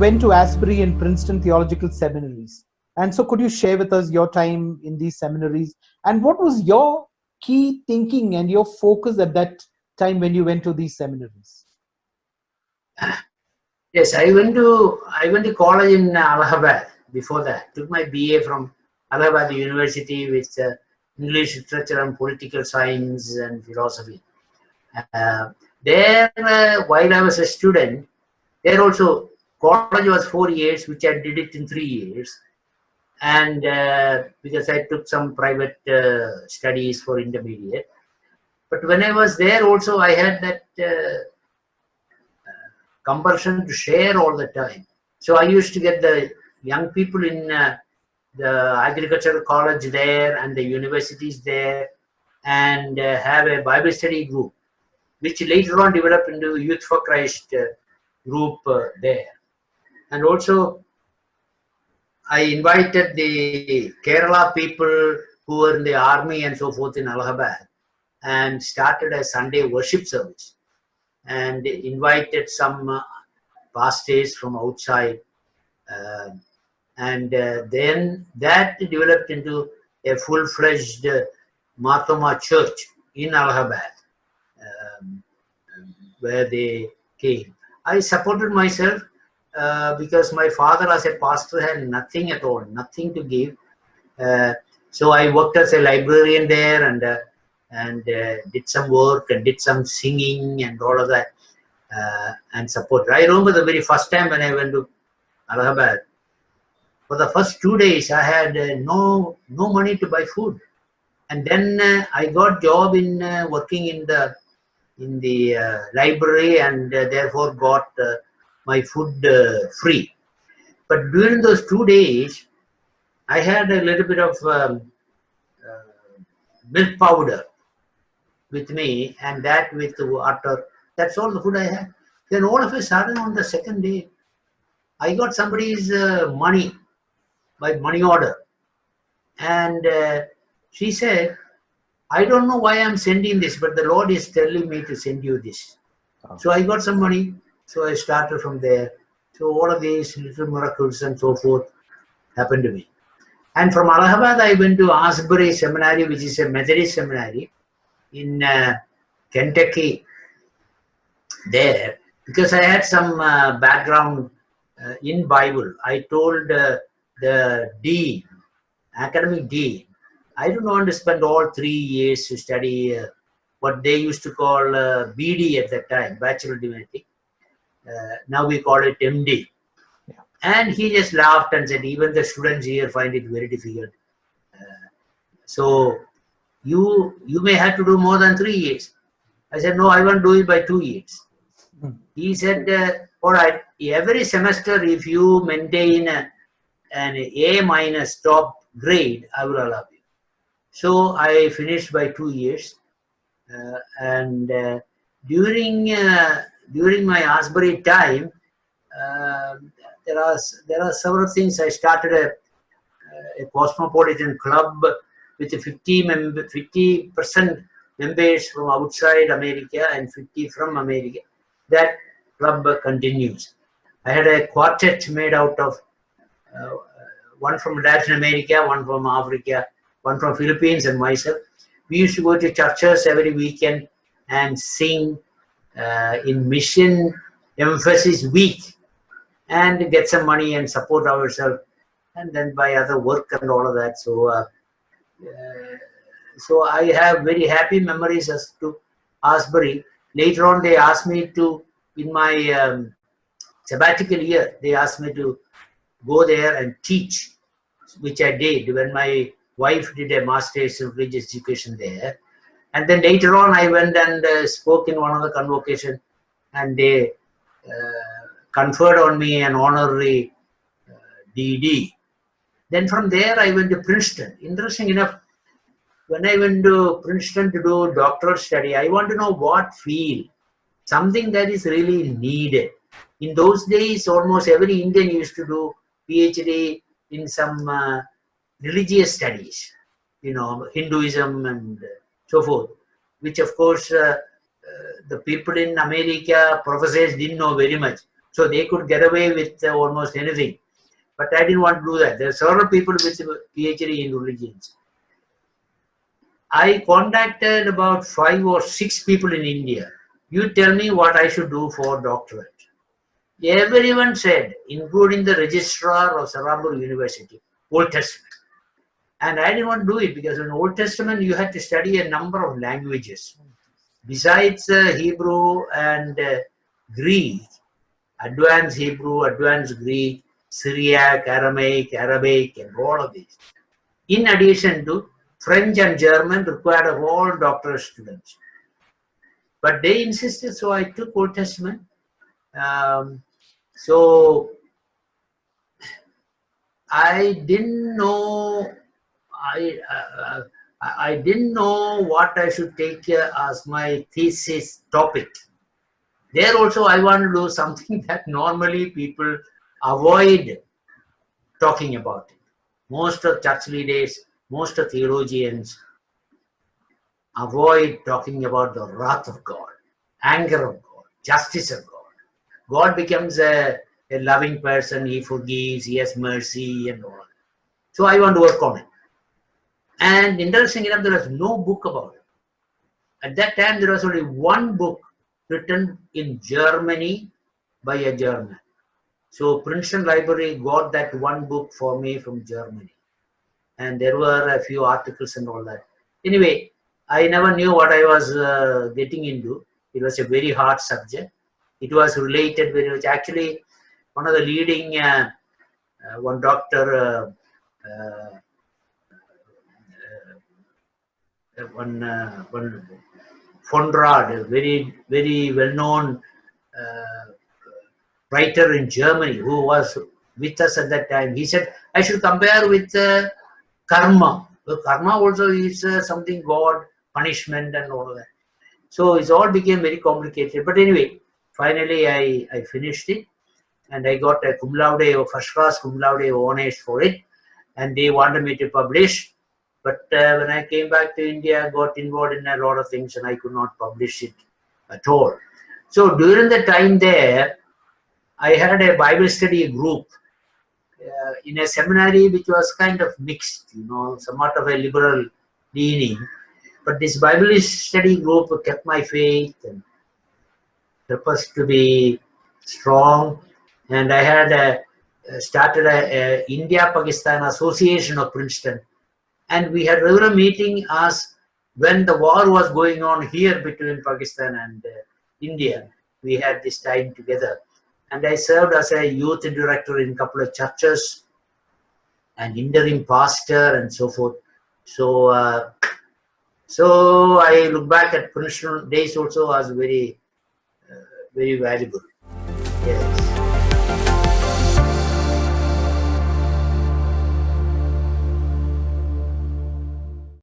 went to Asbury and Princeton Theological Seminaries. And so could you share with us your time in these seminaries? And what was your key thinking and your focus at that time when you went to these seminaries? Yes, I went to college in Allahabad before that. Took my BA from Allahabad University with English literature and political science and philosophy. There, while I was a student, there also college was 4 years, which I did it in 3 years. And because I took some private studies for intermediate. But when I was there also, I had that compulsion to share all the time. So I used to get the young people in the agricultural college there and the universities there, and have a Bible study group, which later on developed into Youth for Christ group there. And also I invited the Kerala people who were in the army and so forth in Allahabad, and started a Sunday worship service, and invited some pastors from outside, and then that developed into a full-fledged Marthoma church in Allahabad, where they came. I supported myself because my father as a pastor had nothing at all, nothing to give. So I worked as a librarian there, and did some work and did some singing and all of that, and support. I remember the very first time when I went to Allahabad. For the first 2 days, I had no money to buy food, and then I got job in working in the library, and therefore got my food free. But during those 2 days, I had a little bit of milk powder with me, and that with water. That's all the food I had. Then all of a sudden, on the second day, I got somebody's money by money order, and she said, "I don't know why I'm sending this, but the Lord is telling me to send you this." Oh. So I got some money. So I started from there. So all of these little miracles and so forth happened to me. And from Allahabad, I went to Asbury Seminary, which is a Methodist seminary in Kentucky there, because I had some background in Bible. I told the dean, academic dean, I don't want to spend all 3 years to study what they used to call BD at that time, Bachelor of Divinity. Now we call it MD. Yeah. And he just laughed and said, even the students here find it very difficult. So you may have to do more than 3 years. I said, no, I want to do it by 2 years. He said, all right, every semester if you maintain an A- top grade, I will allow you. So I finished by 2 years. And during my Asbury time, there are several things. I started a cosmopolitan club with 50% members from outside America and 50 from America. That club continues. I had a quartet made out of one from Latin America, one from Africa, one from Philippines, and myself. We used to go to churches every weekend and sing in Mission Emphasis Week, and get some money and support ourselves, and then buy other work and all of that. So I have very happy memories as to Asbury. Later on, they asked me to, in my sabbatical year, they asked me to go there and teach, which I did when my wife did a master's in religious education there. And then later on, I went and spoke in one of the convocations, and they conferred on me an honorary DD. Then from there, I went to Princeton. Interesting enough, when I went to Princeton to do doctoral study, I want to know what field, something that is really needed. In those days, almost every Indian used to do PhD in some religious studies, Hinduism and so forth, which of course the people in America, professors, didn't know very much. So they could get away with almost anything. But I didn't want to do that. There are several people with PhD in religions. I contacted about 5 or 6 people in India. You tell me what I should do for doctorate. Everyone said, including the registrar of Sarambur University, Old Testament. And I didn't want to do it because in Old Testament you had to study a number of languages. Besides Hebrew and Greek, advanced Hebrew, advanced Greek, Syriac, Aramaic, Arabic, and all of these. In addition to French and German required of all doctoral students. But they insisted, so I took Old Testament. So I didn't know. I didn't know what I should take as my thesis topic. There also I want to do something that normally people avoid talking about it. Most of church leaders, most of theologians avoid talking about the wrath of God, anger of God, justice of God. God becomes a loving person, he forgives, he has mercy and all that. So I want to work on it. And interesting enough, there was no book about it. At that time, there was only one book written in Germany by a German. So Princeton Library got that one book for me from Germany. And there were a few articles and all that. Anyway, I never knew what I was getting into. It was a very hard subject. It was related very much. Actually, one of the leading, one doctor, one Fonrad, a very well-known writer in Germany who was with us at that time. He said, I should compare with karma. So karma also is something God, punishment and all that. So it all became very complicated. But anyway, finally I finished it and I got a cum laude or first class cum laude honors for it. And they wanted me to publish. But when I came back to India, I got involved in a lot of things and I could not publish it at all. So during the time there, I had a Bible study group in a seminary which was kind of mixed, somewhat of a liberal leaning. But this Bible study group kept my faith and helped us to be strong. And I had started a India-Pakistan Association of Princeton. And we had regular meeting as when the war was going on here between Pakistan and India. We had this time together. And I served as a youth director in a couple of churches and interim pastor and so forth. So, so I look back at Princeton days also as very valuable.